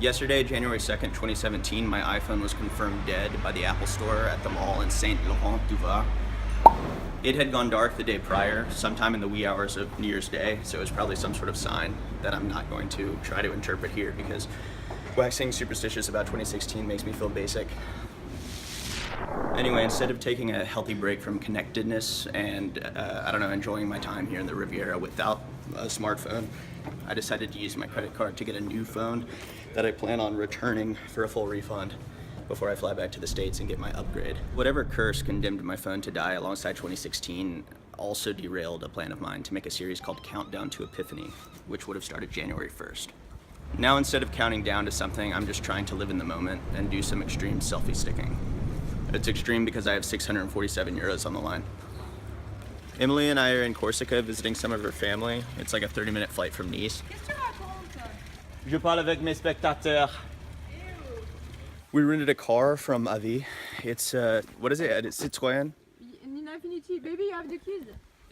Yesterday, January 2nd, 2017, my iPhone was confirmed dead by the Apple Store at the mall in Saint-Laurent-du-Var. It had gone dark the day prior, sometime in the wee hours of New Year's Day, so it was probably some sort of sign that I'm not going to try to interpret here because waxing superstitious about 2016 makes me feel basic. Anyway, instead of taking a healthy break from connectedness and, enjoying my time here in the Riviera without a smartphone, I decided to use my credit card to get a new phone that I plan on returning for a full refund before I fly back to the States and get my upgrade. Whatever curse condemned my phone to die alongside 2016 also derailed a plan of mine to make a series called Countdown to Epiphany, which would have started January 1st. Now, instead of counting down to something, I'm just trying to live in the moment and do some extreme selfie sticking. It's extreme because I have 647 euros on the line. Emily and I are in Corsica visiting some of her family. It's like a 30-minute flight from Nice. Je parle avec mes spectateurs. We rented a car from Avi. It's, what is it? It's Citroën? In Infinity, baby, you have the keys.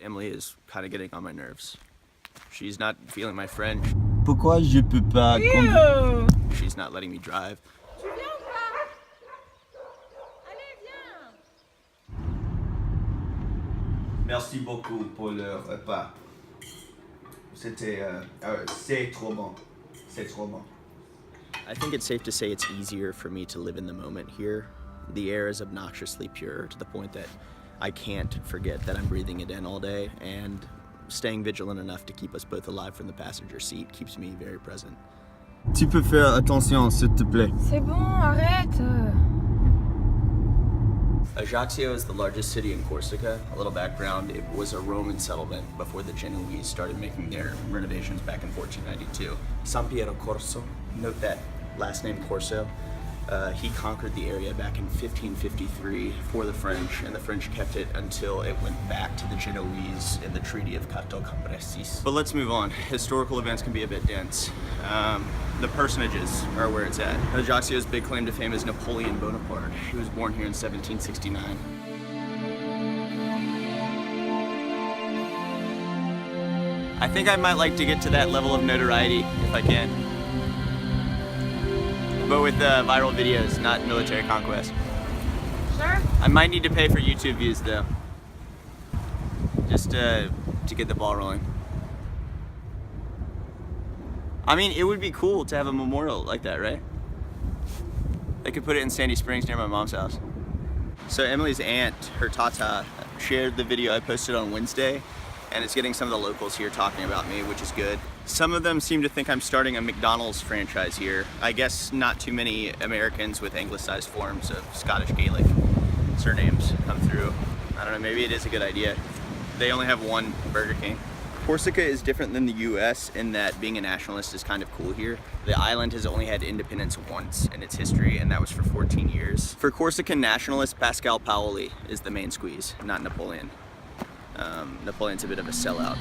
Emily is kind of getting on my nerves. She's not feeling my French. Pourquoi je peux pas She's not letting me drive. Tu viens ou pas? Allez, viens. Merci beaucoup pour le repas. C'était, c'est trop bon. C'est trop bon. I think it's safe to say it's easier for me to live in the moment here. The air is obnoxiously pure to the point that I can't forget that I'm breathing it in all day, and staying vigilant enough to keep us both alive from the passenger seat keeps me very present. Tu peux faire attention, s'il te plaît. C'est bon, arrête. Ajaccio is the largest city in Corsica. A little background, it was a Roman settlement before the Genoese started making their renovations back in 1492. San Piero Corso, note that last name Corso. He conquered the area back in 1553 for the French, and the French kept it until it went back to the Genoese in the Treaty of Cato Cambresi. But let's move on. Historical events can be a bit dense. The personages are where it's at. Ajaccio's big claim to fame is Napoleon Bonaparte. He was born here in 1769. I think I might like to get to that level of notoriety if I can. But with viral videos, not military conquest. Sure. I might need to pay for YouTube views though. Just to get the ball rolling. I mean, it would be cool to have a memorial like that, right? They could put it in Sandy Springs near my mom's house. So Emily's aunt, her Tata, shared the video I posted on Wednesday, and it's getting some of the locals here talking about me, which is good. Some of them seem to think I'm starting a McDonald's franchise here. I guess not too many Americans with anglicized forms of Scottish Gaelic surnames come through. I don't know, maybe it is a good idea. They only have one Burger King. Corsica is different than the US in that being a nationalist is kind of cool here. The island has only had independence once in its history, and that was for 14 years. For Corsican nationalists, Pascal Paoli is the main squeeze, not Napoleon. Napoleon's a bit of a sellout.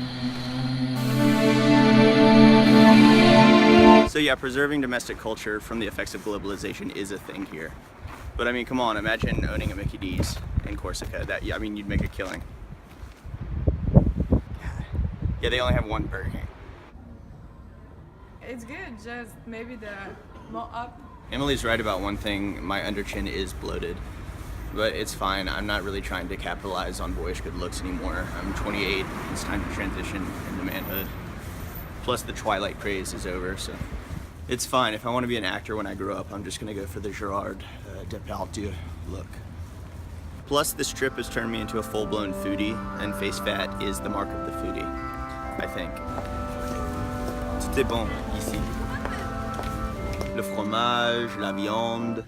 So yeah, preserving domestic culture from the effects of globalization is a thing here. But I mean, come on, imagine owning a Mickey D's in Corsica. I mean, you'd make a killing. Yeah, they only have one Burger King. It's good, just maybe the more up. Emily's right about one thing, my underchin is bloated. But it's fine, I'm not really trying to capitalize on boyish good looks anymore. I'm 28, it's time to transition into manhood. Plus the Twilight craze is over, so it's fine. If I want to be an actor when I grow up, I'm just gonna go for the Gerard Depardieu look. Plus this trip has turned me into a full-blown foodie, and face fat is the mark of the foodie, I think. Tout est bon ici. Le fromage, la viande,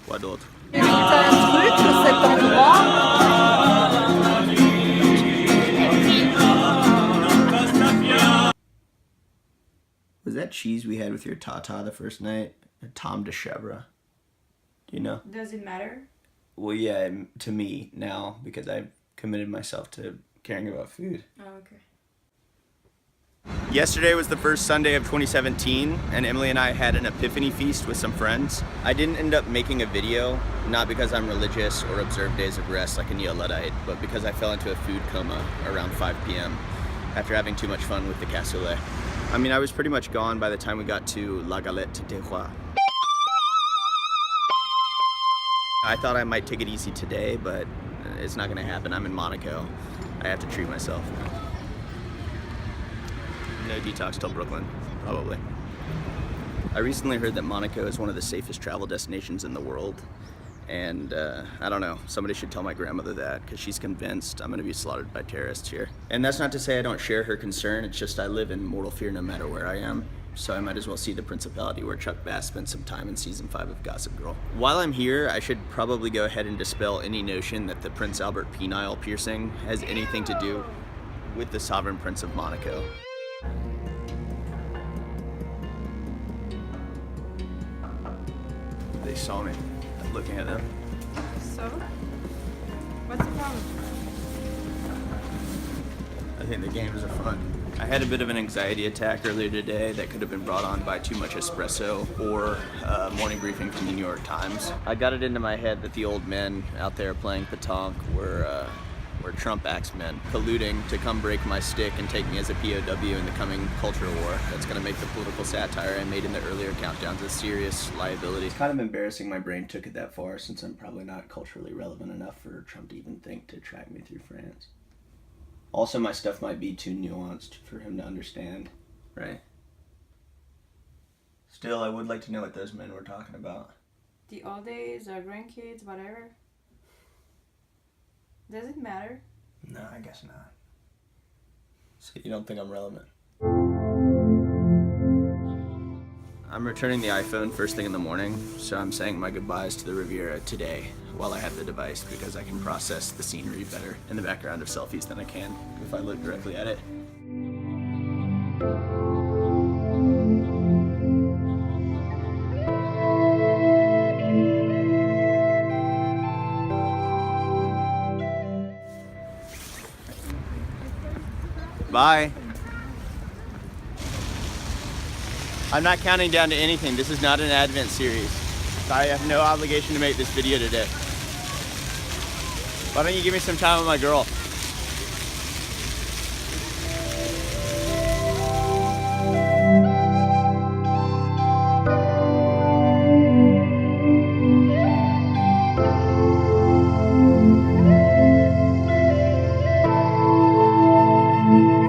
quoi d'autre? T'as un truc sur cet endroit? Was that cheese we had with your Tata the first night? A Tom de Chèvre. Do you know? Does it matter? Well, yeah, to me now, because I've committed myself to caring about food. Oh, okay. Yesterday was the first Sunday of 2017, and Emily and I had an epiphany feast with some friends. I didn't end up making a video, not because I'm religious or observe days of rest like a Neo-Luddite, but because I fell into a food coma around 5 p.m. after having too much fun with the cassoulet. I mean, I was pretty much gone by the time we got to La Galette des Rois. I thought I might take it easy today, but it's not gonna happen. I'm in Monaco. I have to treat myself. No detox till Brooklyn, probably. I recently heard that Monaco is one of the safest travel destinations in the world. And I don't know, somebody should tell my grandmother that, because she's convinced I'm gonna be slaughtered by terrorists here. And that's not to say I don't share her concern, it's just I live in mortal fear no matter where I am. So I might as well see the Principality where Chuck Bass spent some time in season 5 of Gossip Girl. While I'm here, I should probably go ahead and dispel any notion that the Prince Albert penile piercing has anything to do with the Sovereign Prince of Monaco. They saw me. I'm looking at them. So? What's the problem? I think the games are fun. I had a bit of an anxiety attack earlier today that could have been brought on by too much espresso or a morning briefing from the New York Times. I got it into my head that the old men out there playing petanque were Trump axemen colluding to come break my stick and take me as a POW in the coming culture war. That's gonna make the political satire I made in the earlier countdowns a serious liability. It's kind of embarrassing my brain took it that far, since I'm probably not culturally relevant enough for Trump to even think to track me through France. Also, my stuff might be too nuanced for him to understand, right? Still, I would like to know what those men were talking about. The old days, our grandkids, whatever. Does it matter? No, I guess not. So you don't think I'm relevant? I'm returning the iPhone first thing in the morning, so I'm saying my goodbyes to the Riviera today while I have the device, because I can process the scenery better in the background of selfies than I can if I look directly at it. Bye. I'm not counting down to anything. This is not an Advent series. I have no obligation to make this video today. Why don't you give me some time with my girl?